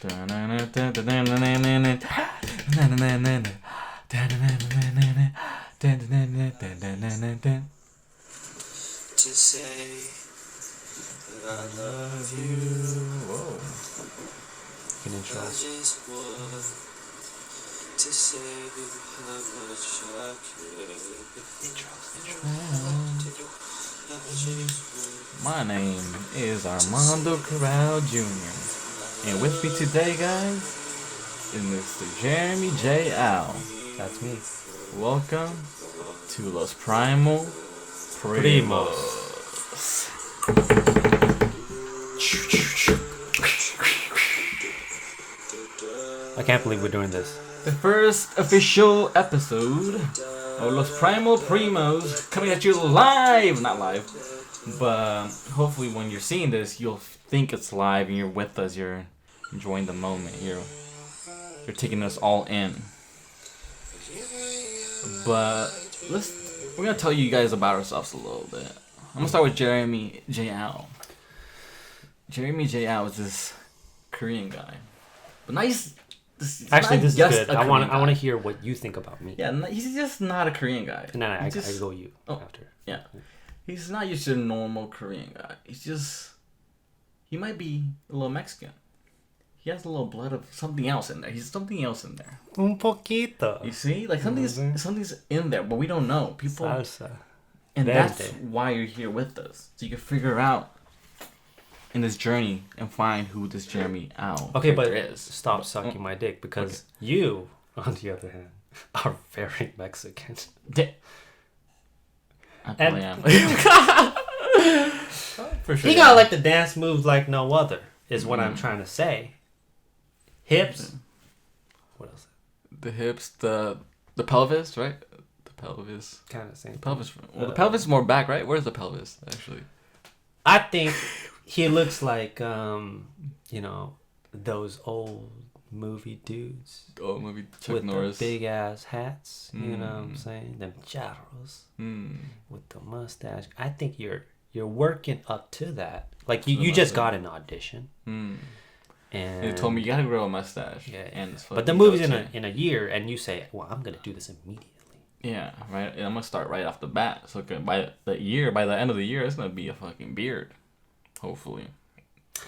To say that I love you. Whoa. An intro. I just want to say how much I care. My name is Armando Corral Jr. And with me today, guys, is Mr. Jeremy J. Al. That's me. Welcome to Los Primal Primos. I can't believe we're doing this. The first official episode of Los Primal Primos coming at you live. Not live, but hopefully when you're seeing this, you'll think it's live and you're with us. You're enjoying the moment. You're taking us all in. But we're gonna tell you guys about ourselves a little bit. I'm gonna start with Jeremy J. Al. Jeremy J. Al is this Korean guy, but nice. Actually, this is good. I want to hear what you think about me. Yeah, he's just not a Korean guy. No, I go you after. Yeah, he's not just a normal Korean guy. He might be a little Mexican. He has a little blood of something else in there. He's something else in there. Un poquito. You see, like something's in there, but we don't know. People. Salsa. And that's why you're here with us, so you can figure out in this journey and find who this Jeremy Al is. Stop sucking my dick, because you, on the other hand, are very Mexican. I probably am. For sure. He got like the dance moves like no other, is what I'm trying to say. Hips. What else? The hips, the pelvis, right? The pelvis. Kind of same. The pelvis. Well, the pelvis is more back, right? Where's the pelvis actually? I think he looks like those old movie dudes. Old movie Chuck with Norris. The big ass hats. You know what I'm saying? Them charros with the mustache. I think you're working up to that. Like you just got an audition. And you told me you gotta grow a mustache. Yeah. But the movie's in a year, and you say, "Well, I'm gonna do this immediately." Yeah, right. And I'm gonna start right off the bat. So by the end of the year, it's gonna be a fucking beard. Hopefully,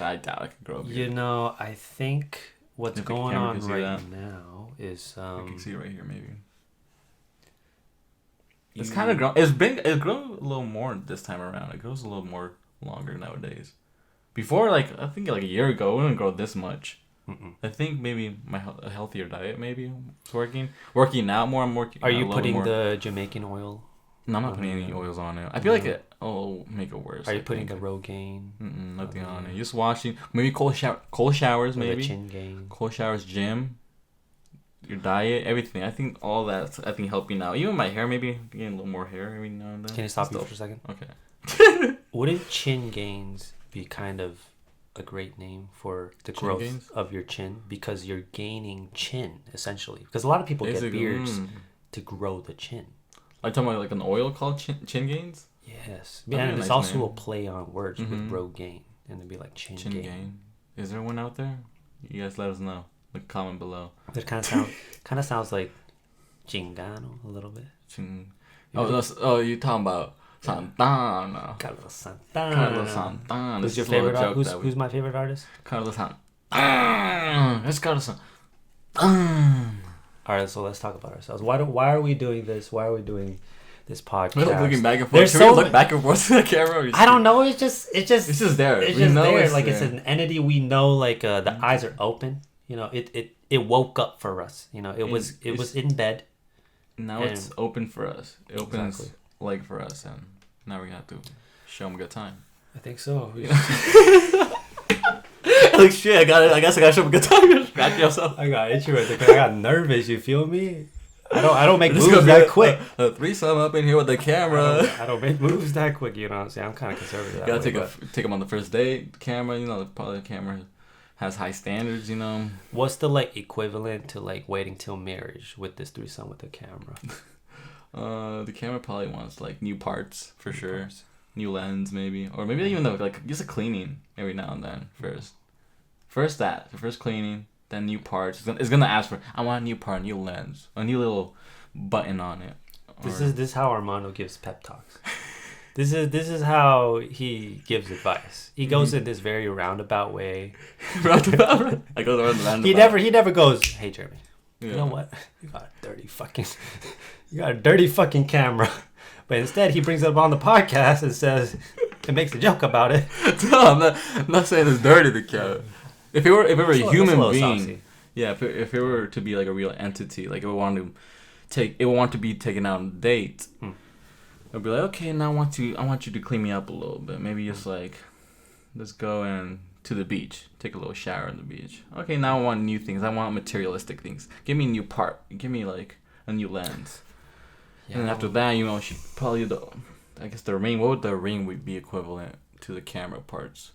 I doubt I can grow a beard. I think what's going on right now is I can see it right here, maybe. It's kind of grown. It's grown a little more this time around. It grows a little more longer nowadays. Before, I think a year ago, it didn't grow this much. I think maybe a healthier diet maybe is working. Working out more. I'm working. Are you putting the Jamaican oil? No, I'm not putting any oils on it. I feel like it'll make it worse. Are you putting the Rogaine? Nothing on it. Just washing. Maybe cold showers. Maybe the chin gain. Cold showers, gym. Your diet, everything. I think all that. Helping out. Even my hair, maybe getting a little more hair every now and then. Can you stop you for a second? Okay. Wouldn't chin gains be kind of a great name for the growth of your chin, because you're gaining chin essentially? Because a lot of people get beards to grow the chin. Are you talking about like an oil called chin gains? Yes. Yeah, and it's also a play on words with Rogaine, and it'd be like chin gain. Is there one out there? You guys let us know. Comment below. It kind of sounds like chingano a little bit. You talking about Santana? Carlos Santana. Who's your favorite artist? Who's my favorite artist? Carlos Santana. It's Carlos Santana. All right, so let's talk about ourselves. Why are we doing this? Why are we doing this podcast? We're looking back and forth. Should we look back and forth to the camera? I don't know. It's just there. It's just there. Like it's an entity. We know. Like the eyes are open. It woke up for us. It was in bed. Now it's open for us. It opens like for us, and now we have to show them a good time. I think so. Like shit, I guess I gotta show them a good time. Scratch yourself. I got itchy right there. I got nervous. You feel me? I don't make moves that quick. A threesome up in here with the camera. I don't make moves that quick. You know what I'm saying? I'm kind of conservative. You gotta take them on the first date. Camera, probably the camera has high standards. What's the equivalent to waiting till marriage with this threesome with the camera? The camera probably wants new parts for sure. New lens maybe, or maybe even just a cleaning every now and then first. First cleaning, then new parts. It's gonna ask for, I want a new part, new lens, a new little button on it. This is how Armando gives pep talks. This is how he gives advice. He goes in this very roundabout way. Roundabout? I go around the roundabout. He never goes, hey Jeremy, you know what? You got a dirty fucking camera. But instead he brings it up on the podcast and says and makes a joke about it. No, I'm not saying it's dirty, the camera. If it were a human being, saucy. yeah, if it were to be like a real entity, like it would want to be taken out on a date. I'd be like, okay, now I want you to clean me up a little bit. Maybe just like, let's go to the beach, take a little shower on the beach. Okay, now I want new things. I want materialistic things. Give me a new part. Give me like a new lens. Yeah. And then after that, she probably I guess the ring. What would the ring be equivalent to the camera parts?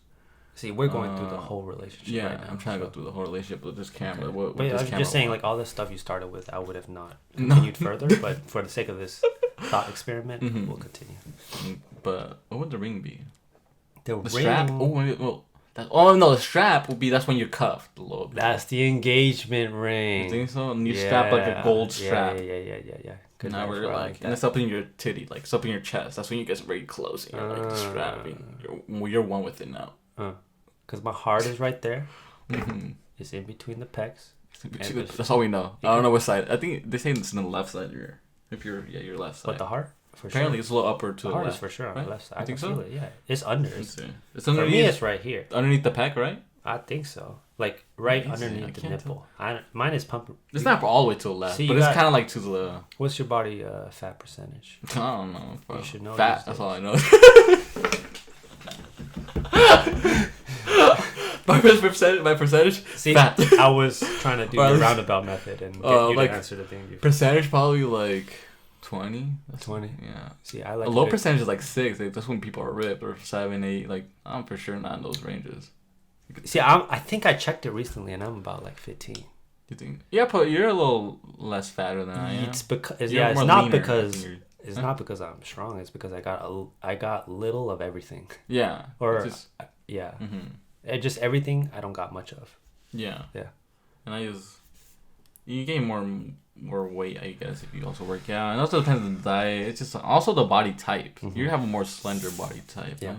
See, we're going through the whole relationship. Yeah, right now, I'm trying to go through the whole relationship with this camera. Okay. But I was just saying, like, all the stuff you started with, I would have not continued further. But for the sake of this thought experiment, we'll continue. But what would the ring be? The ring? Strap? The strap would be, that's when you're cuffed a little bit. That's the engagement ring. You think so? And you strap like a gold strap. Yeah. Good. Now we're like, and it's up in your titty, like it's up in your chest. That's when you get very close. And you're like strapping. You're one with it now. Because my heart is right there. It's in between the pecs. That's all we know. I don't know what side. I think they say it's in the left side. Your left side. But the heart? Apparently it's a little upper to the left. The heart is for sure on the left side. I think so? Feel it, yeah. It's under. It's underneath. For me, it's right here. Underneath the pec, right? I think so. Like right underneath the nipple. Mine is pumping. It's not all the way to the left, but it's kind of like to the. What's your body fat percentage? I don't know. You should know. Fat. That's all I know. My percentage. See, fat. I was trying to do the roundabout method and get you to answer the thing before. Percentage probably like 20. 20. Yeah. See, I like a low percentage is like 6. Like, that's when people are ripped, or 7, 8. Like, I'm for sure not in those ranges. See, I think I checked it recently, and I'm about like 15. You think? Yeah, but you're a little less fatter than I am. It's because it's not because I'm strong. It's because I got little of everything. Yeah. Or yeah. Mm-hmm. Just everything I don't got much of. Yeah. Yeah. And you gain more weight, I guess, if you also work out. And also depends on the diet. It's just also the body type. Mm-hmm. You have a more slender body type. Yeah.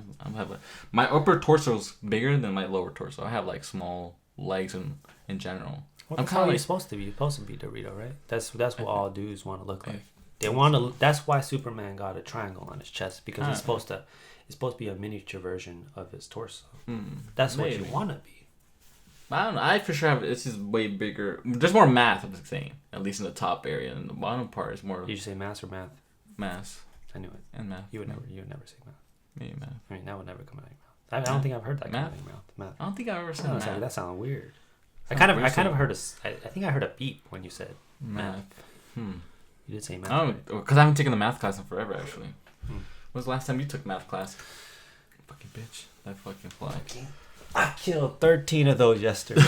My upper torso is bigger than my lower torso. I have like small legs in general. What the hell are you supposed to be? You're supposed to be Dorito, right? That's what all dudes want to look like. They want to. That's why Superman got a triangle on his chest, because it's supposed to be a miniature version of his torso. That's what you want to be. I don't know. I for sure have. It's just way bigger. There's more mass, I'm saying. At least in the top area, and the bottom part is more. Did you say mass or math? Mass. Anyway. And math. You would never say math. Maybe math. I mean, that would never come out of your mouth. I don't think I've heard that come out of your mouth. Math. I don't think I've ever said math. That sounds weird. I kind of heard I think I heard a beep when you said math. You did say math. Oh, because I haven't taken the math class in forever, actually. When was the last time you took math class? Fucking bitch. That fucking fly. I killed 13 of those yesterday.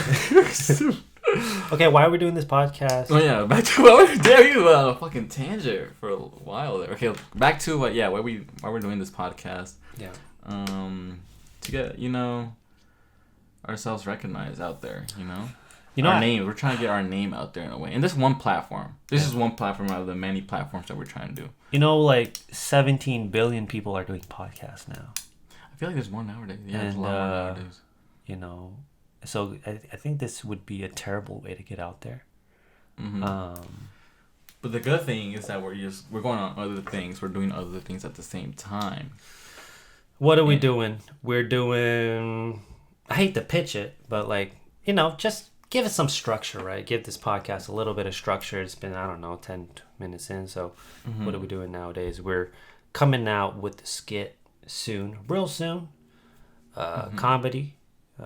Okay, why are we doing this podcast? Oh yeah, back to what we're doing. A fucking tangent for a while there. Okay, back to why we're doing this podcast. Yeah. To get ourselves recognized out there. Our name. We're trying to get our name out there in a way. And this one platform. This is one platform out of the many platforms that we're trying to do. Like 17 billion people are doing podcasts now. I feel like there's more nowadays. Yeah, there's a lot more nowadays. So I think this would be a terrible way to get out there. Mm-hmm. But the good thing is that we're going on other things. We're doing other things at the same time. What are we doing? We're doing... I hate to pitch it, but just give it some structure, right? Give this podcast a little bit of structure. It's been, 10 minutes in. So what are we doing nowadays? We're coming out with the skit soon, real soon. Comedy.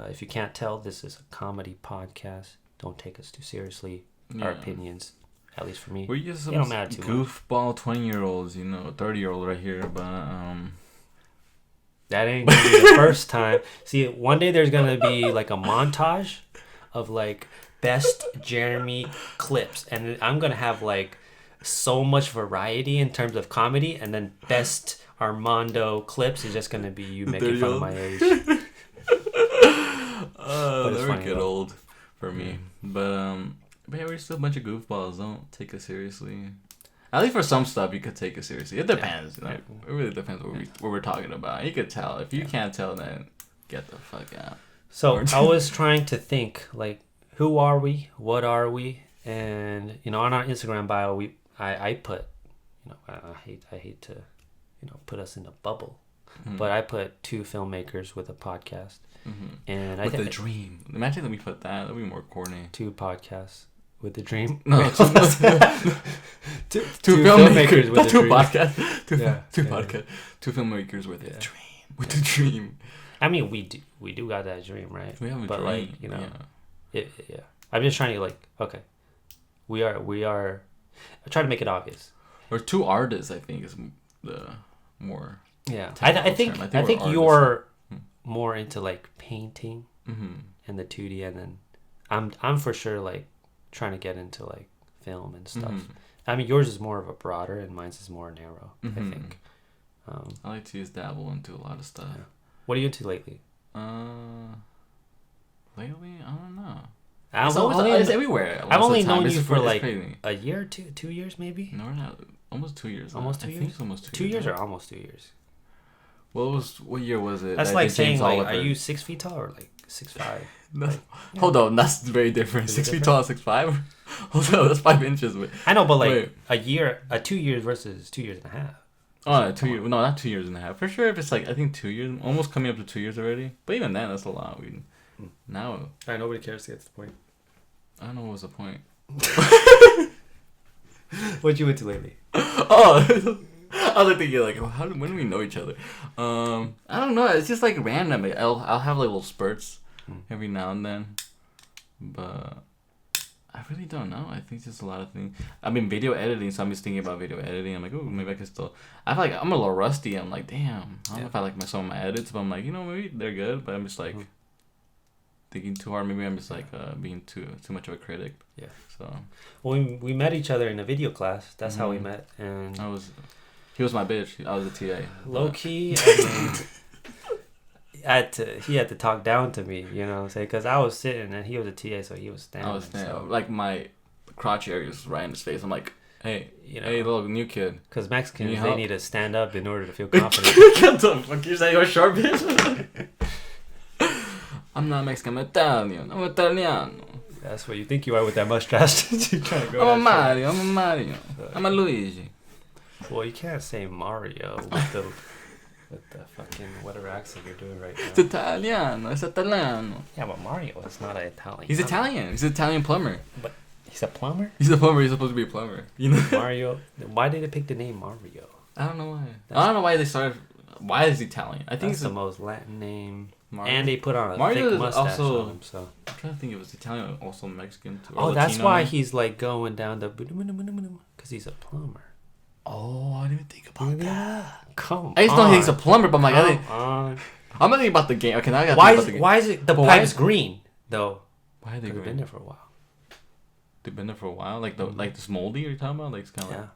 If you can't tell, this is a comedy podcast. Don't take us too seriously. Our opinions, at least for me, we're just don't matter too goofball 20-year-olds, 30-year-old right here, but that ain't gonna be the first time. See, one day there's gonna be like a montage of best Jeremy clips, and I'm gonna have so much variety in terms of comedy, and then best Armando clips is just gonna be you making fun of my age. That would get old for me. But yeah, we're still a bunch of goofballs. Don't take it seriously. At least for some stuff, you could take it seriously. It depends. It really depends what we're talking about. You could tell. If you can't tell, then get the fuck out. So I was trying to think, like, who are we? What are we? And on our Instagram bio, I put, I hate to, put us in a bubble, but I put 2 filmmakers with a podcast, and with a dream. Imagine that we put that. That'd be more corny. 2 podcasts with a dream. No, two filmmakers with a dream. Podcasts. Two podcasts. 2 filmmakers with a dream. With a dream. I mean, we do got that dream, right? We have a but dream. I'm just trying to we are. I try to make it obvious. Or 2 artists, I think, is the more. Yeah, I think you're more into like painting and the 2D, and then I'm for sure like trying to get into like film and stuff. I mean, yours is more of a broader, and mine's is more narrow. I think. I like to dabble into a lot of stuff. Yeah. What are you into lately? Lately, I don't know. It's everywhere. I've only known you for like a year or 2 years, maybe. No, we're not. Almost 2 years. Almost 2 years. I think it's almost 2 years. 2 years now. or almost 2 years. What year was it? That's like saying like, are you 6 feet tall or like 6'5"? Hold on, that's very different. 6 feet tall, 6'5". Hold on, that's 5 inches. I know, but like a 2 years versus 2 years and a half. Oh, 2 years. No, not 2 years and a half. For sure, if it's like, I think 2 years, almost coming up to 2 years already. But even then, that's a lot. Now. Nobody cares to get to the point. I don't know what was the point. What you into lately? Oh, I was thinking like, when do we know each other? I don't know. It's just like random. I'll have like little spurts every now and then, but I really don't know. I think just a lot of things. I mean, video editing. So I'm just thinking about video editing. I'm like, oh, maybe I can still. I feel like I'm a little rusty. I'm like, damn. I don't know if I like some of my edits, but I'm like, maybe they're good. But I'm just like thinking too hard. Maybe I'm just like being too much of a critic. Yeah. So. Well, we met each other in a video class. That's how we met, and he was my bitch. I was a TA. Low key, I mean, he had to talk down to me, you know what I'm saying? Because I was sitting and he was a TA, so he was standing. I was standing. So. Like my crotch area was right in his face. I'm like, hey, hey, little new kid. Because Mexicans, they need to stand up in order to feel confident. What the fuck? You're saying you're short, bitch? I'm not Mexican. I'm Italian. I'm Italiano. That's what you think you are with that mustache. I'm a Mario. I'm a Luigi. Well, you can't say Mario with the fucking whatever accent you're doing right now. It's Italiano. It's Italiano. Yeah, but Mario is not an Italian. He's Italian. He's an Italian plumber. But he's a plumber? He's a plumber. He's supposed to be a plumber. You know? Mario. Why did they pick the name Mario? I don't know why. I don't know why they started. Why is he Italian? I think it's the most Latin name. Mario. And they put on a Mario thick mustache also, on him, so. I'm trying to think if it's Italian or also Mexican. Too, or that's why he's like going down the... Because he's a plumber. Oh, I didn't even think about that. Come on. I just know he's a plumber, but I'm like, I'm not thinking about the game. Okay, now I got to think about the game. Why is it the pipe's green, though? Why are they green? They've been there for a while. They've been there for a while? Like this moldy you're talking about? Like, it's kind of like...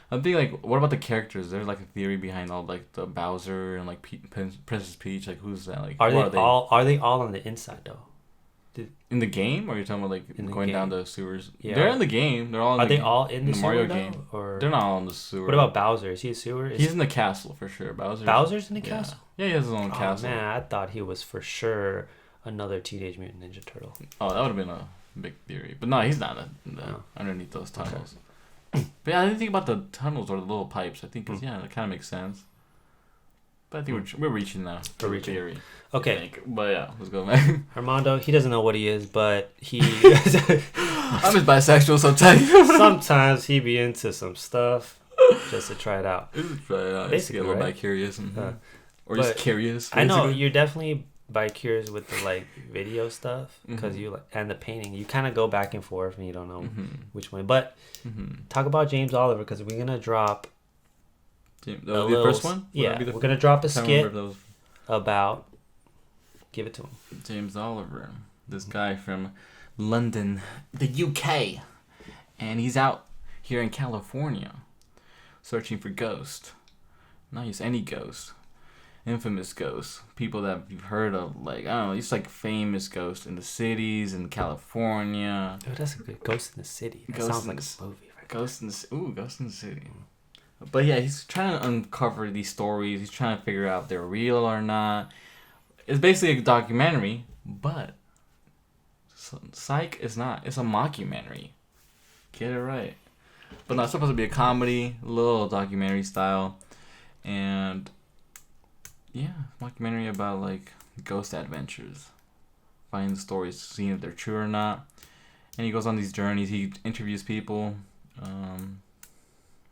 I'm thinking, like, what about the characters? There's, like, a theory behind all, like, the Bowser and, like, Princess Peach. Like, who's that? Like, are they all on the inside, though? In the game? Or are you talking about, like, going down the sewers? Yeah. They're in the game. They're all in Are they all in the Mario sewer, game? Or... They're not all in the sewer. What about Bowser? Is he a sewer? He's in the castle, for sure. Bowser's in the castle? Yeah, he has his own castle. Man, I thought he was for sure another Teenage Mutant Ninja Turtle. Oh, that would have been a big theory. But no, he's not underneath those tunnels. Okay. But yeah, I didn't think about the tunnels or the little pipes. I think, that kind of makes sense. But I think we're reaching now. We're reaching. Theory. Okay. But yeah, let's go, man. Armando, he doesn't know what he is, but he... I'm just bisexual sometimes. Sometimes he be into some stuff just to try it out. Just try it out. Basically, just get a little bi-curious. Or just curious. Basically. I know, you're definitely bi-curious with the, like, video stuff. Because you and the painting. You kind of go back and forth and you don't know which one. But talk about James Oliver, because we're going to drop... That would be the first one? Yeah, we're going to drop a skit about... Give it to him. James Oliver. This guy from London, the UK. And he's out here in California searching for ghosts. Not just any ghost. infamous ghosts, people that you've heard of, like, I don't know, it's like famous ghosts in the cities in California. Oh, that's a good Ghost in the City. That sounds like a movie. Right? Ghost in the City. But yeah, he's trying to uncover these stories. He's trying to figure out if they're real or not. It's basically a documentary, but Psych is not. It's a mockumentary. Get it right. But no, it's supposed to be a comedy, a little documentary style, and yeah, mockumentary about like ghost adventures, finding the stories, seeing if they're true or not. And he goes on these journeys. He interviews people.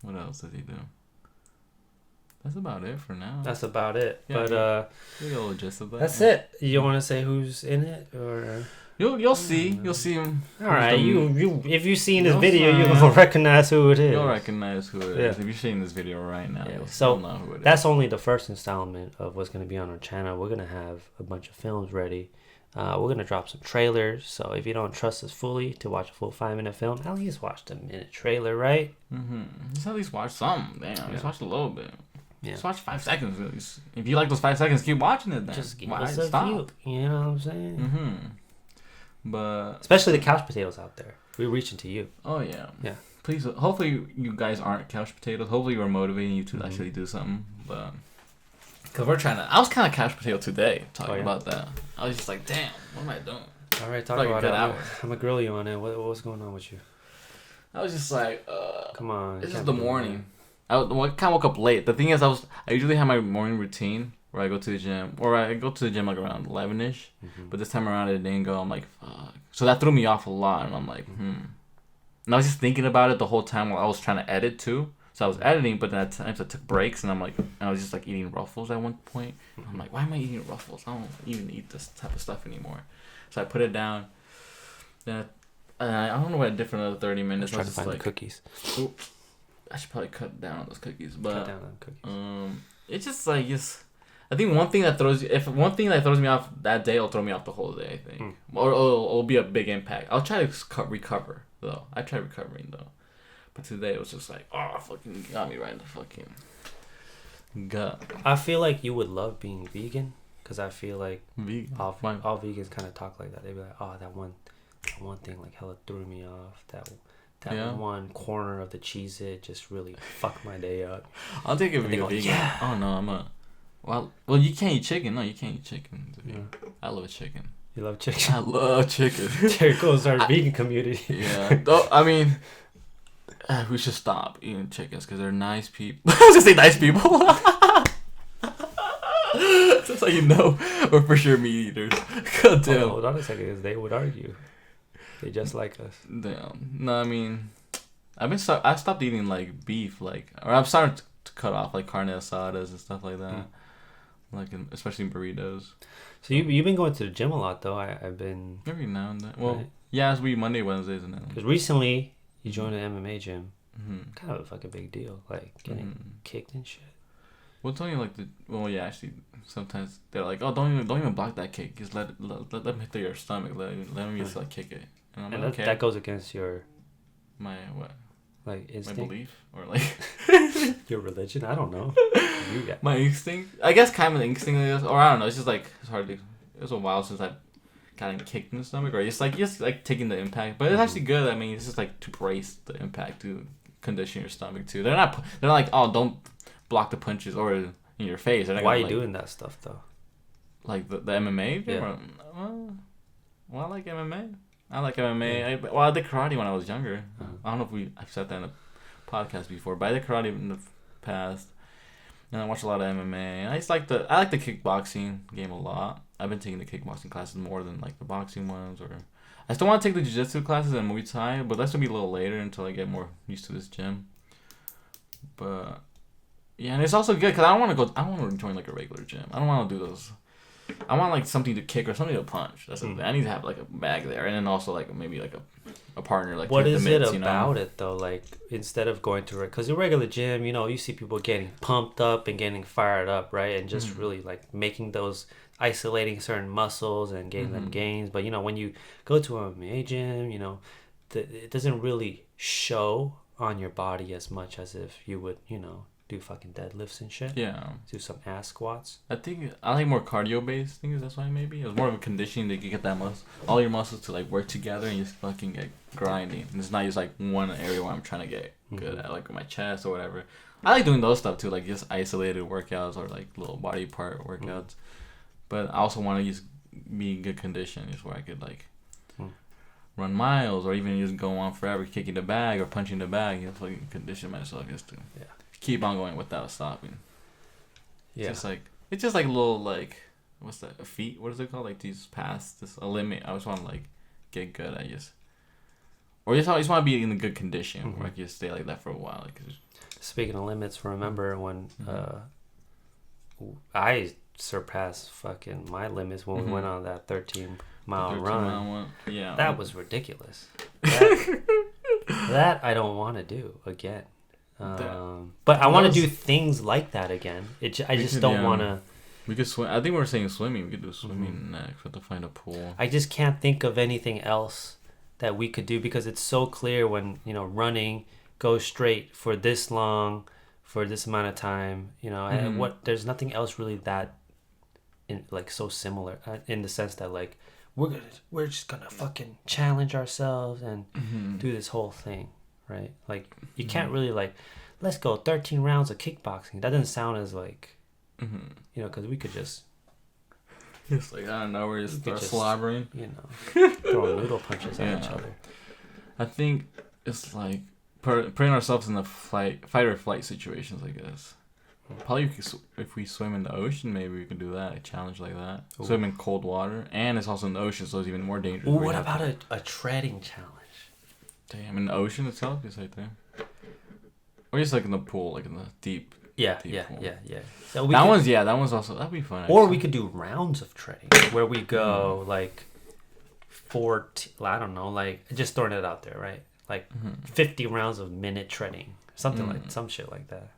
What else does he do? That's about it for now. That's about it. Yeah, but you get a little gist of that. that's it. You want to say who's in it, or you'll see him. All right, you if you've seen this video, you'll recognize who it is. You'll recognize who it is. If you're seeing this video right now, you'll know who it is. That's only the first installment of what's going to be on our channel. We're going to have a bunch of films ready. We're going to drop some trailers. So if you don't trust us fully to watch a full 5-minute film, at least watch the minute trailer, right? Just at least watch some. Damn, just watch a little bit. Yeah. Just watch 5 seconds at least. If you like those 5 seconds, keep watching it then. Just give us a view. You know what I'm saying? But especially the couch potatoes out there. We're reaching to you. Oh, yeah. Yeah. Please, hopefully you guys aren't couch potatoes. Hopefully we're motivating you to actually do something. But because we're trying to... I was kind of couch potato today talking about that. I was just like, damn, what am I doing? All right, talk about it. I'm going to grill you on it. What was going on with you? I was just like, come on. This is the morning. I kind of woke up late. The thing is, I usually have my morning routine where I go to the gym. Or I go to the gym like around 11-ish. But this time around it didn't go. I'm like, fuck. So that threw me off a lot. And I'm like, And I was just thinking about it the whole time while I was trying to edit too. So I was editing, but then at times I took breaks, and I was just like eating Ruffles at one point. I'm like, why am I eating Ruffles? I don't even eat this type of stuff anymore. So I put it down. Then I don't know what I did for another 30 minutes. I was trying to find the cookies. Oops, I should probably cut down on those cookies. But cut down on cookies. It's just like I think one thing that throws me off that day, will throw me off the whole day. I think, or it'll be a big impact. I'll try to recover though. I try recovering though. But today it was just like, oh, fucking got me right in the fucking gut. I feel like you would love being vegan, because I feel like all vegans kind of talk like that. They be like, oh, that one thing like hella threw me off. That one corner of the Cheez-It just really fucked my day up. I'll take it being a vegan. Yeah. Oh no, well, you can't eat chicken. No, you can't eat chicken. Yeah. I love chicken. You love chicken? I love chicken. There goes our vegan community. Yeah. I mean, we should stop eating chickens because they're nice people. I was gonna say nice people. That's how you know we're for sure meat eaters. God damn. Hold on a second, because they would argue. They just like us. Damn. No, I mean, I stopped eating like beef, or I'm starting to cut off like carne asadas and stuff like that, especially in burritos. So you've been going to the gym a lot though. I've been every now and then. Well, right? Yeah, it's Monday, Wednesdays, and then. Because recently you joined an MMA gym. Kind of a fucking big deal, like getting kicked and shit. Well, it's only actually, sometimes they're like, oh, don't even block that kick. Just let them hit through your stomach. Let them just like kick it. And I'm like, okay. That goes against my what? Like instinct? My belief or like your religion? I don't know. My instinct. I guess kind of the instinct, or I don't know. It's just like it's hard to. It was a while since I've gotten kicked in the stomach, or just like taking the impact. But it's actually good. I mean, it's just like to brace the impact, to condition your stomach too. They're not like, oh, don't block the punches or in your face. Why are you doing that stuff though? Like the MMA? Yeah. Well, I like MMA. Yeah. I did karate when I was younger. I don't know if I've said that in a podcast before, but I did karate in the past. And I watched a lot of MMA. And I like the kickboxing game a lot. I've been taking the kickboxing classes more than like the boxing ones. Or I still want to take the jiu-jitsu classes and Muay Thai, but that's gonna be a little later until I get more used to this gym. But yeah, and it's also good because I don't want to join like a regular gym. I don't want to do those. I want like something to kick or something to punch. That's I need to have like a bag there, and then also like maybe like a partner. Like what is it about it though? Like instead of going to because your regular gym, you see people getting pumped up and getting fired up, right? And just really like making those isolating certain muscles and getting them gains. But when you go to an MMA gym, it doesn't really show on your body as much as if you would do fucking deadlifts and shit. Yeah. Do some ass squats. I think I like more cardio based things. That's why maybe it was more of a conditioning that you get that all your muscles to like work together and just fucking get grinding. And it's not just like one area where I'm trying to get good at, like my chest or whatever. I like doing those stuff too, like just isolated workouts or like little body part workouts. But I also want to just be in good condition, just where I could like run miles or even just go on forever kicking the bag or punching the bag. You know, fucking condition myself just to keep on going without stopping. Yeah. It's just like a little like what's that? A feat? What is it called? Like these paths, just a limit. I just want to like get good at just, or just I just want to be in a good condition where I can just stay like that for a while. Like, speaking of limits, remember when I surpassed fucking my limits when we went on that 13-mile run? Yeah, that was ridiculous. That I don't want to do again. But I want to do things like that again. I just don't want to. We could swim. I think we were saying swimming. We could do swimming next. We have to find a pool. I just can't think of anything else that we could do because it's so clear when running goes straight for this long, for this amount of time. And there's nothing else really that, so similar in the sense that like we're just gonna fucking challenge ourselves and do this whole thing. Right, like you can't really like, let's go 13 rounds of kickboxing. That doesn't sound as like, because we could just like I don't know, we're just start slobbering, throwing noodle punches at each other. I think it's like putting ourselves in the fight or flight situations. I guess probably if we swim in the ocean, maybe we could do that. A challenge like that. Ooh. Swim in cold water, and it's also in the ocean, so it's even more dangerous. Ooh, what about a treading challenge? Damn, in the ocean itself, just right there. Or just like in the pool, like in the deep. Pool. Yeah. So that one's also, that'd be fun. Actually. Or we could do rounds of treading where we go like I don't know, like just throwing it out there, right? Like 50 rounds of minute treading, something like some shit like that.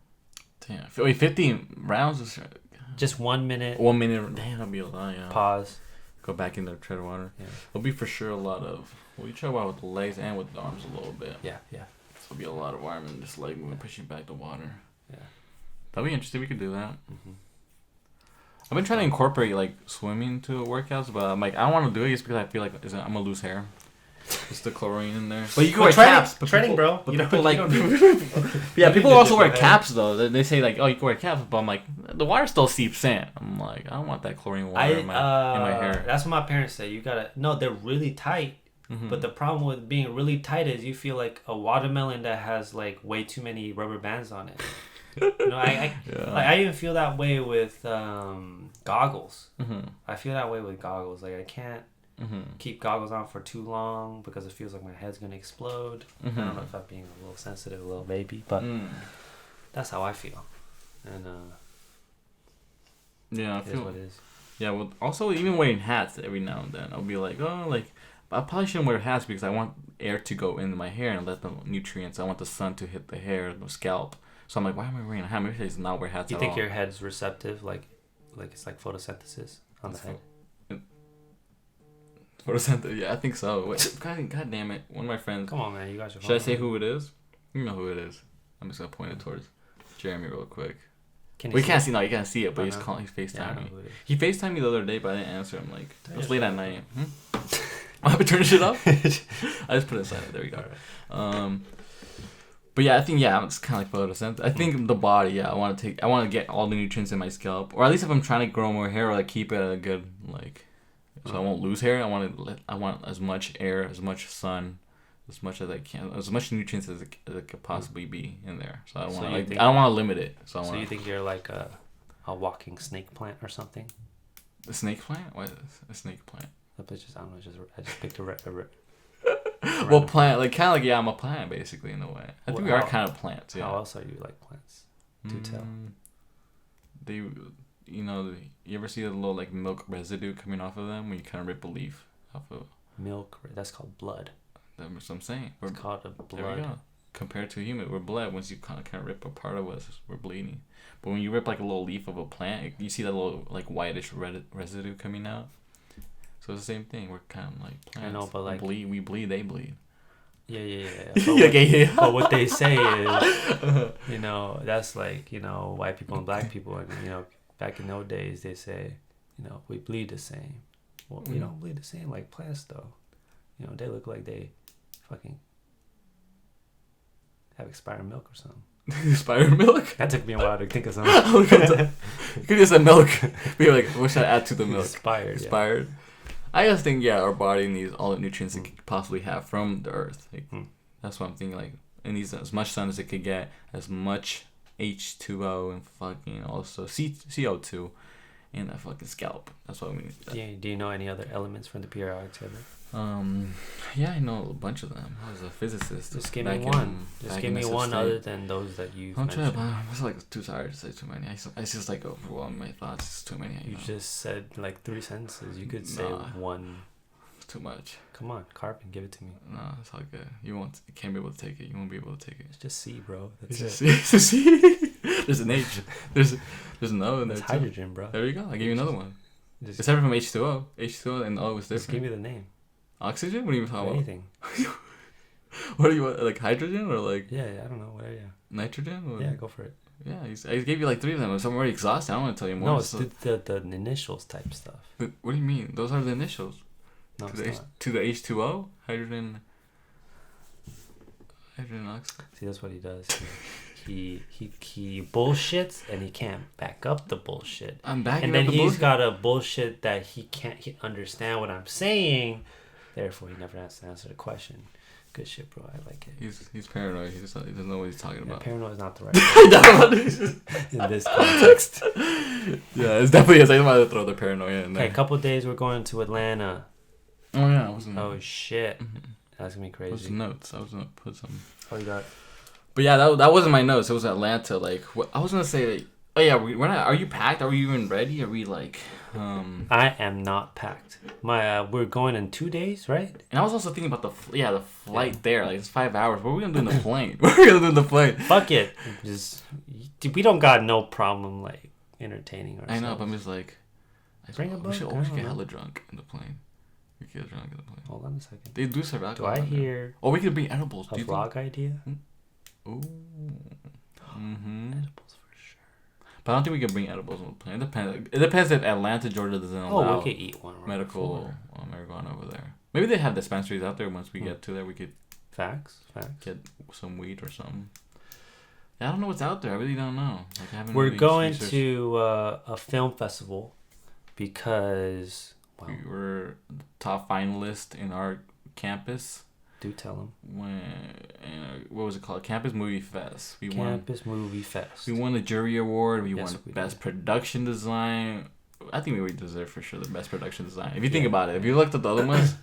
Damn, wait, 50 rounds is just 1 minute. 1 minute, damn, that'd be a lot. Yeah. Pause. Go back in there, tread water. Yeah. It'll be for sure a lot of. Well, you try out with the legs and with the arms a little bit. Yeah. So it'll be a lot of arm and just leg movement, pushing back the water. Yeah. That'd be interesting. We could do that. I've been trying to incorporate like swimming to workouts, but I'm like, I don't want to do it just because I feel like I'm gonna lose hair. Just the chlorine in there. But you can wear caps. Treading, bro. But people like. Yeah, people also wear caps though. They say like, oh, you can wear caps, but I'm like, the water still seeps in. I'm like, I don't want that chlorine water in my hair. That's what my parents say. You gotta. No, they're really tight. But the problem with being really tight is you feel like a watermelon that has like way too many rubber bands on it. I even feel that way with goggles. I feel that way with goggles. Like I can't keep goggles on for too long because it feels like my head's gonna explode. I don't know if I'm being a little sensitive, little baby, but that's how I feel. And I feel what it is. Yeah, well, also even wearing hats every now and then, I'll be like, oh, like I probably shouldn't wear hats because I want air to go into my hair and let the nutrients. I want the sun to hit the hair, the scalp. So I'm like, why am I wearing a hat? Maybe I should not wear hats. You think your head's receptive, like it's like photosynthesis on the head? Photosynthesis, yeah, I think so. Wait, God damn it! One of my friends. Come on, man, you guys are. Should I say who it is? You know who it is. I'm just gonna point it towards Jeremy real quick. You can't see. No, you can't see it, but he's FaceTiming me. He FaceTimed me the other day, but I didn't answer him. Like it was late at night. I have to turn shit off. I just put it aside. There we go. Right. But yeah, I think it's kind of like photosynthesis. I think the body. Yeah, I want to get all the nutrients in my scalp, or at least if I'm trying to grow more hair, or like keep it at a good like, so I won't lose hair. I want as much air, as much sun, as much as I can, as much nutrients as it could possibly be in there. So I want I don't want to limit it. So you think you're like a walking snake plant or something? A snake plant? What is a snake plant? I just picked a well, plant, like kind of like I'm a plant basically in a way. I think we are kind of plants. Yeah. How else are you like plants? Do tell. You ever see the little like milk residue coming off of them when you kind of rip a leaf off of milk? That's called blood. That's what I'm saying. It's called a blood. There we go. Compared to a human, we're blood. Once you kind of rip a part of us, we're bleeding. But when you rip like a little leaf of a plant, you see that little like whitish residue coming out. So it's the same thing. We're kind of like plants. I know, but like we bleed, they bleed. Yeah. But what they say is, you know, that's like, you know, white people and black people, and you know, back in those days they say, you know, we bleed the same. Well, we don't bleed the same like plants though. You know, they look like they fucking have expired milk or something. Expired milk? That took me a while to think of something. You could just say milk. Be like, what should I add to the milk? Expired. Yeah. I just think, our body needs all the nutrients it could possibly have from the earth. Like, that's what I'm thinking. Like, it needs as much sun as it could get, as much H2O and fucking also CO2 in that fucking scalp. That's what we need. Do you know any other elements from the periodic table? Yeah, I know a bunch of them. I was a physicist. Just give me one. Just give me one other than those that you've mentioned. I'm just like too tired to say too many. I just like overwhelmed my thoughts. It's too many. You just said like 3 sentences. You could say one. It's too much. Come on, Carpin, give it to me. No, it's all good. You can't be able to take it. You won't be able to take it. It's just C, bro. That's it's just C. There's an H. There's an O in there. It's hydrogen, bro. There you go. I gave you another one. It's separate from H2O. H2O and O is different. Just give me the name. Oxygen? What are you talking about? Anything. What do you want? Like hydrogen or like? Yeah, I don't know. What are you? Nitrogen? Or? Yeah, go for it. Yeah, I gave you like 3 of them. So I'm already exhausted. I don't want to tell you more. No, it's the initials type stuff. But what do you mean? Those are the initials. No, to the H2O? Hydrogen oxide. See, that's what he does. He bullshits and he can't back up the bullshit. I'm backing up the bullshit. And then he's got a bullshit that he can't understand what I'm saying. Therefore, he never has to answer the question. Good shit, bro. I like it. He's paranoid. He doesn't know what he's talking about. Paranoid is not the right word in this context. Yeah, it's definitely. I want to throw the paranoia in there. Okay, a couple of days we're going to Atlanta. Oh yeah, I wasn't. Oh shit, that's gonna be crazy. Those notes. I was gonna put some. Oh, you got. But yeah, that wasn't my notes. It was Atlanta. Like, what I was gonna say. Like, oh yeah, we're not. Are you packed? Are we even ready? Are we like? I am not packed. We're going in 2 days, right? And I was also thinking about the flight there. Like, it's 5 hours. What are we gonna do in the plane? What are we gonna do in the plane? Fuck it. We don't got no problem like entertaining ourselves. I know, but I'm just like. Bring a book. We should always get hella drunk in the plane. We get drunk in the plane. Hold on a second. They do serve alcohol. Do I hear? Or we could bring edibles. A vlog idea. Ooh. Edibles for sure. But I don't think we can bring edibles on the plane. It depends if Atlanta, Georgia doesn't allow. We could eat one. Medical marijuana over there. Maybe they have dispensaries out there. Once we get to there, we could. Facts. Get some weed or something. I don't know what's out there. I really don't know. Like, I haven't We're really going to a film festival because. Wow. We were top finalist in our campus. Do tell them. What was it called? Campus Movie Fest. Movie Fest. We won the jury award. We won Best Production Design. I think we deserve for sure the Best Production Design. If you think about it, if you looked at the other ones,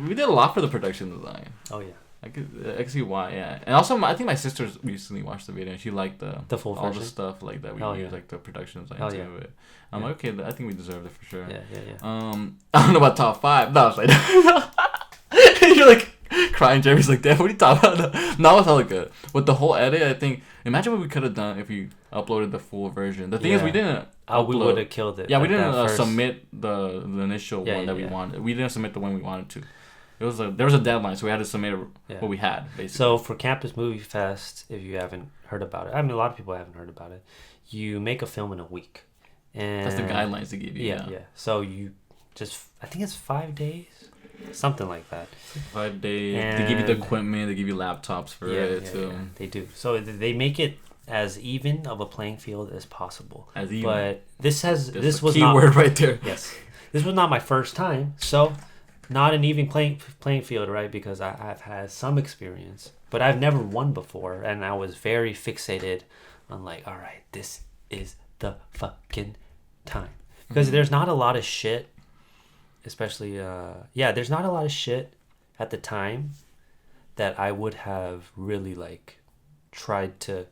we did a lot for the production design. Oh yeah. I could see why, yeah. And also, I think my sister recently watched the video and she liked the full all version? The stuff like that we use, like the production design of it. I'm like, okay, I think we deserve it for sure. Yeah. I don't know about top 5. No, I was like, you're like crying. Jeremy's like, damn, what are you talking about? No, it was hella good. With the whole edit, I think, imagine what we could have done if we uploaded the full version. The thing is, we didn't. We would have killed it. Yeah, we didn't submit the initial one that we wanted. We didn't submit the one we wanted to. There was a deadline, so we had to submit what we had, basically. So for Campus Movie Fest, if you haven't heard about it, I mean, a lot of people haven't heard about it. You make a film in a week, and that's the guidelines they give you. Yeah. So you I think it's 5 days, something like that. 5 days. And they give you the equipment. They give you laptops for it too. Yeah, they do. So they make it as even of a playing field as possible. As even. But this was keyword right there. Yes, this was not my first time, so. Not an even playing field, right? Because I've had some experience, but I've never won before, and I was very fixated on like, all right, this is the fucking time, because there's not a lot of shit, especially there's not a lot of shit at the time that I would have really like tried to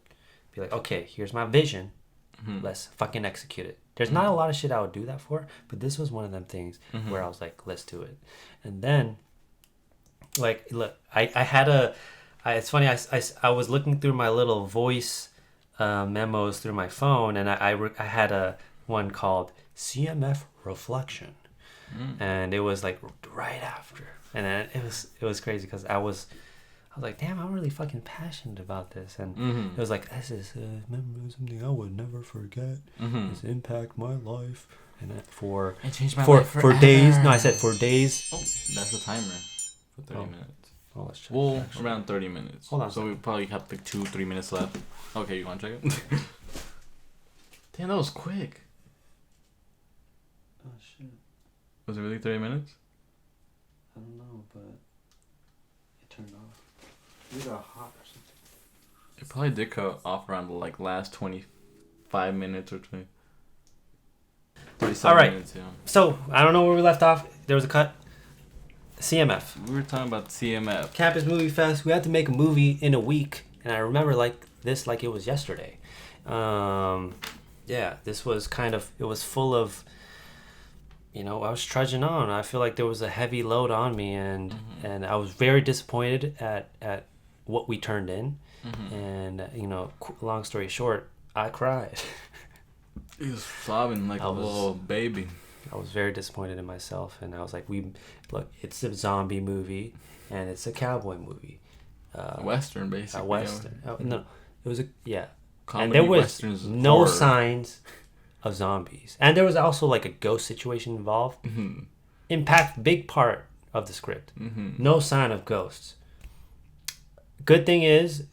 be like, okay, here's my vision, let's fucking execute it. There's not a lot of shit I would do that for, but this was one of them things where I was like, let's do it. And then, like, look, it's funny, I was looking through my little voice memos through my phone, and I had a one called CMF Reflection. And it was like right after. And then it was crazy because I was I was like, damn, I'm really fucking passionate about this. And it was like, this is something I would never forget. This impact my life. And it changed my life for days. No, I said for days. Oh, that's the timer for 30 minutes. Oh, let's check. Well, around 30 minutes. Hold on. So we probably have like 2-3 minutes left. Okay, you want to check it? Damn, that was quick. Oh, shit. Was it really 30 minutes? I don't know, but it turned off. We got hot or something. It probably did cut off around the like last 25 minutes or 20. 37 All right. minutes, yeah. So, I don't know where we left off. There was a cut. CMF. We were talking about CMF. Campus Movie Fest. We had to make a movie in a week. And I remember like it was yesterday. Yeah, this was it was full of, I was trudging on. I feel like there was a heavy load on me, and I was very disappointed at what we turned in. And, long story short, I cried. He was sobbing like a little baby. I was very disappointed in myself, and I was like, look, it's a zombie movie, and it's a cowboy movie. Western, basically. A Western. No, it was Comedy and there was Westerns no horror. signs of zombies. And there was also like a ghost situation involved. Impact, big part of the script. No sign of ghosts. The good thing is,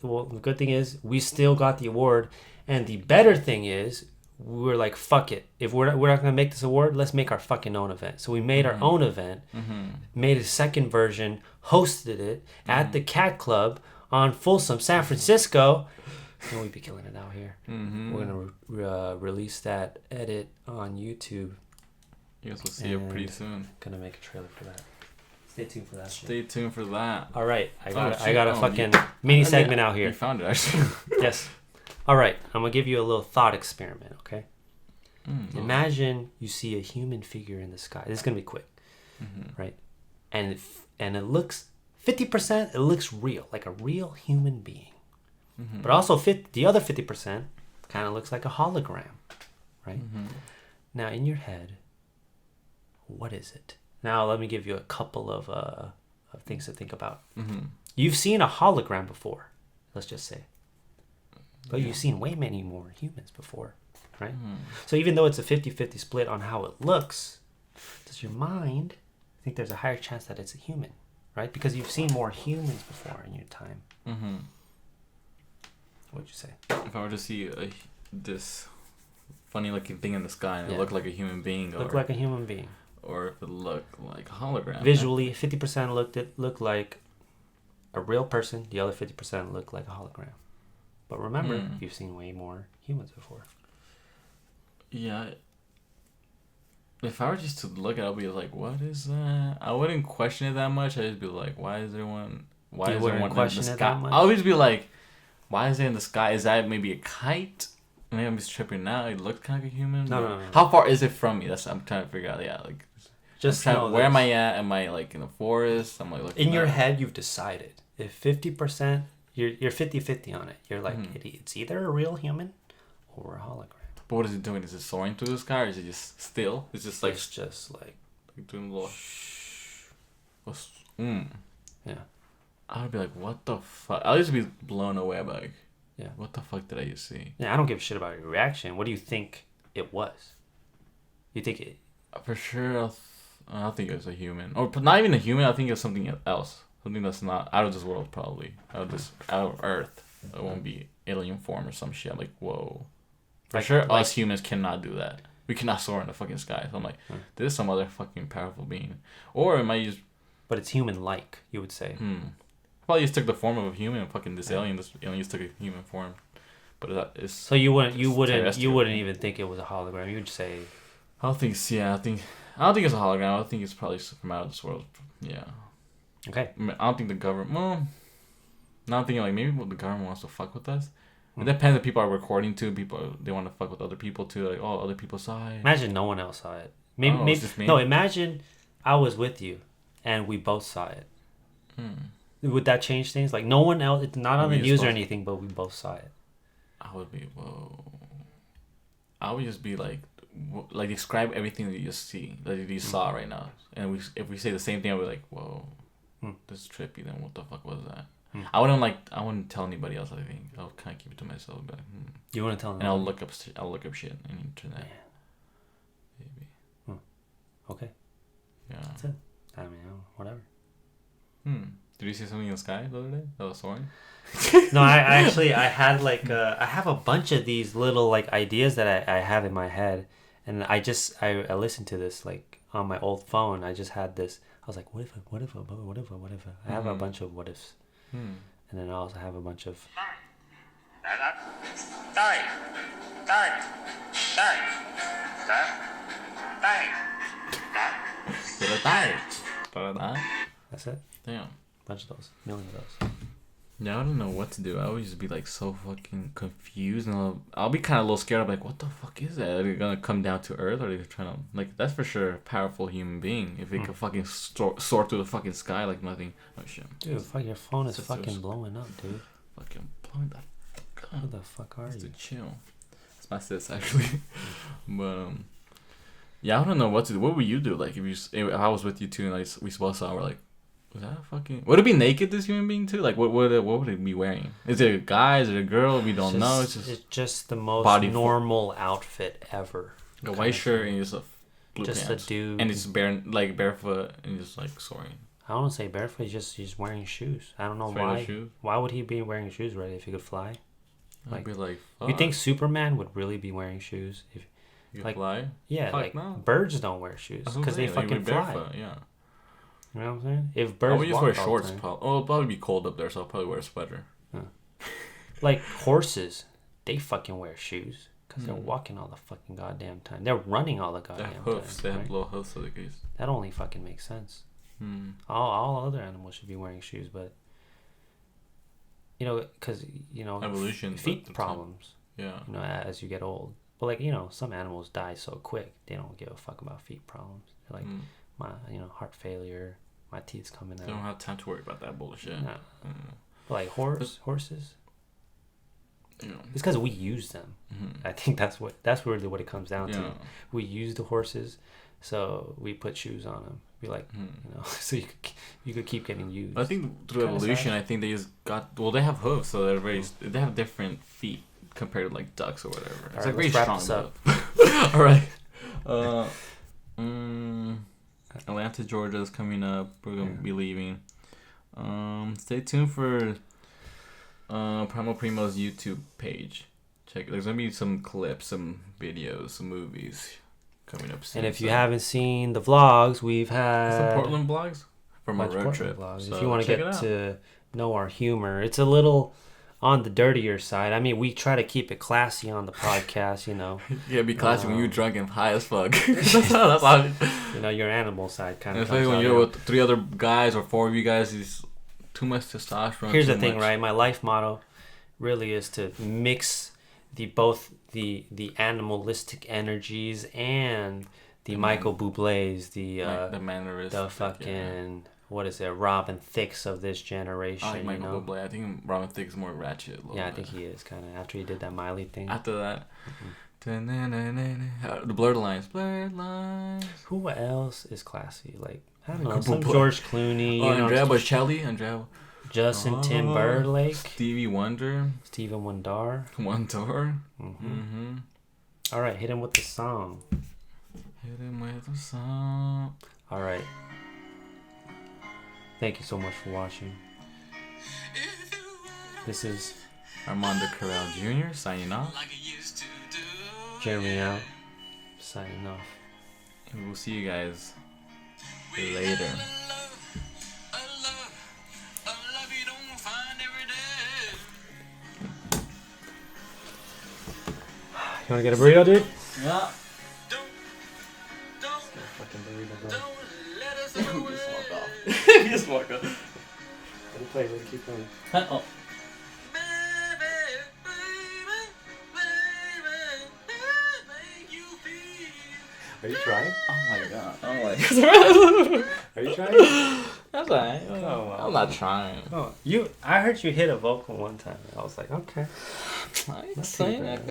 we still got the award. And the better thing is, we were like, fuck it. If we're not going to make this award, let's make our fucking own event. So we made our own event, made a second version, hosted it at the Cat Club on Folsom, San Francisco. And we'd be killing it out here. We're going to release that edit on YouTube. You guys will see it pretty soon. Going to make a trailer for that. Stay tuned for that. Stay tuned for that. All right. I got a fucking mini segment out here. You found it, actually. Yes. All right, I'm going to give you a little thought experiment, okay? Imagine you see a human figure in the sky. This is going to be quick, right? And it looks, 50%, it looks real, like a real human being. But also the other 50% kind of looks like a hologram, right? Now, in your head, what is it? Now, let me give you a couple of things to think about. You've seen a hologram before, let's just say. But you've seen way many more humans before, right? So even though it's a 50-50 split on how it looks, does your mind think there's a higher chance that it's a human, right? Because you've seen more humans before in your time. What'd you say? If I were to see this funny-looking thing in the sky and it looked like a human being, look like a human being, or if it looked like a hologram. Visually, 50% looked like a real person. The other 50% looked like a hologram. But remember, you've seen way more humans before. Yeah. If I were just to look at it, I'd be like, what is that? I wouldn't question it that much. I'd just be like, why is there one in the sky? I would just be like, why is it in the sky? Is that maybe a kite? Maybe I'm just tripping now. It looked kind of like a human. No. How far is it from me? That's what I'm trying to figure out. Yeah, like, just where am I at? Am I like in the forest? I'm like looking in your head. You've decided if 50%. You're 50-50 on it. You're like, it's either a real human or a hologram. But what is it doing? Is it soaring through the sky, or is it just still? It's just like doing a little. Yeah. I would be like, what the fuck? I'll just be blown away. I'm like, what the fuck did I just see? Yeah, I don't give a shit about your reaction. What do you think it was? You think it? For sure, I don't think it was a human, or not even a human. I think it's something else. Something that's not out of this world, probably. Out of Earth. It won't be alien form or some shit. I'm like, whoa. For sure, us humans cannot do that. We cannot soar in the fucking sky. So I'm like, there's some other fucking powerful being. Or it might just... But it's human-like, you would say. Probably just took the form of a human. Fucking this alien just took a human form. But it's... So you wouldn't even think it was a hologram. You would say... I don't think it's a hologram. I think it's probably from out of this world. Yeah. Okay. I mean, I don't think the government... Well, now I'm thinking like maybe the government wants to fuck with us. It depends if people are recording too. People, they want to fuck with other people too. Like, oh, other people saw it. Imagine no one else saw it. Maybe just me. No, imagine I was with you and we both saw it. Would that change things? Like no one else, it's not on the news or anything, but we both saw it. I would be, whoa. I would just be like describe everything that you see, that you saw right now. And if we say the same thing, I'll be like, whoa. This is trippy. Then what the fuck was that? I wouldn't tell anybody else. I think I'll kind of keep it to myself. But you want to tell them? And I'll look up shit on the internet. Yeah. Maybe. Okay. Yeah. That's it. I mean, whatever. Did you see something in the sky the other day that was soaring? No, I had I have a bunch of these little like ideas that I have in my head, and I listened to this like on my old phone. I just had this. I was like, what if? I have a bunch of what ifs, and then I also have a bunch of. That's it. Damn. Bunch of those, million of those. Yeah, I don't know what to do. I always be like so fucking confused, and I'll be kind of a little scared. I'm like, what the fuck is that? Are they gonna come down to Earth, or are they trying to like? That's for sure a powerful human being if they could fucking soar through the fucking sky like nothing. Oh shit, dude, fuck, your phone is fucking blowing up, dude. Fucking blowing the fuck up. Who the fuck are you? Chill. It's my sis actually, but yeah, I don't know what to do. What would you do? Like if I was with you too, and we both saw, we're like. Was that fucking... Would it be naked, this human being, too? Like, what would it be wearing? Is it a guy? Is it a girl? We don't know. It's just the most normal outfit ever. A white shirt and just a blue just pants. A dude. And it's barefoot and just, like, soaring. I don't want to say barefoot. He's wearing shoes. I don't know why. Shoes? Why would he be wearing shoes, right, if he could fly? I'd be like, fuck. You think Superman would really be wearing shoes? If you could fly? Yeah, fuck, like, no. Birds don't wear shoes because they fucking fly. Barefoot, yeah. You know what I'm saying? If birds, I would just wear shorts. It'll probably be cold up there, so I'll probably wear a sweater. Huh. Like horses, they fucking wear shoes because they're walking all the fucking goddamn time. They're running all the goddamn time. They have hoofs. They have little hoofs, so they can. That only fucking makes sense. All other animals should be wearing shoes, but because evolution, feet problems. Yeah. As you get old, but some animals die so quick they don't give a fuck about feet problems. They're like. My heart failure, my teeth's coming out. They don't have time to worry about that bullshit. No. But like horses. It's because we use them. I think that's really what it comes down to. We use the horses, so we put shoes on them. We so you could keep getting used. I think through evolution, I think they just they have hooves, so they have different feet compared to like ducks or whatever. It's like very strong. All right. Atlanta, Georgia is coming up. We're gonna be leaving. Stay tuned for Primal Primos YouTube page. Check. There's gonna be some clips, some videos, some movies coming up soon. And if you haven't seen the vlogs, we've had some Portland vlogs from our road trip. So if you want to get to know our humor, it's a little on the dirtier side. I mean, we try to keep it classy on the podcast, Yeah, be classy when you're drunk and high as fuck. that's how your animal side kind of. Especially when you're with 3 other guys or 4 of you guys, is too much testosterone. Here's the thing, right? My life motto really is to mix both the animalistic energies and the Michael Bublé's, the mannerism, the fucking. What is it, Robin Thicke's of this generation? I like Michael Bublé. I think Robin Thicke is more ratchet. I think he is kind of after he did that Miley thing. After that, the blurred lines. Who else is classy? Like I don't know, some George Clooney. Andrea Bocelli, Justin Timberlake, Stevie Wonder, Steven Wonder. All right, hit him with the song. All right. Thank you so much for watching. This is Armando Corral Jr. signing off. Jeremy out, signing off. And we'll see you guys later. You wanna get a burrito, dude? Yeah. Fucking burrito, bro. Just walk off. Let it play, let it keep going. Oh. Are you trying? Oh my god. Are you trying? That's alright. Oh, I'm not trying. Oh, I heard you hit a vocal one time. I was like, okay. I ain't saying that.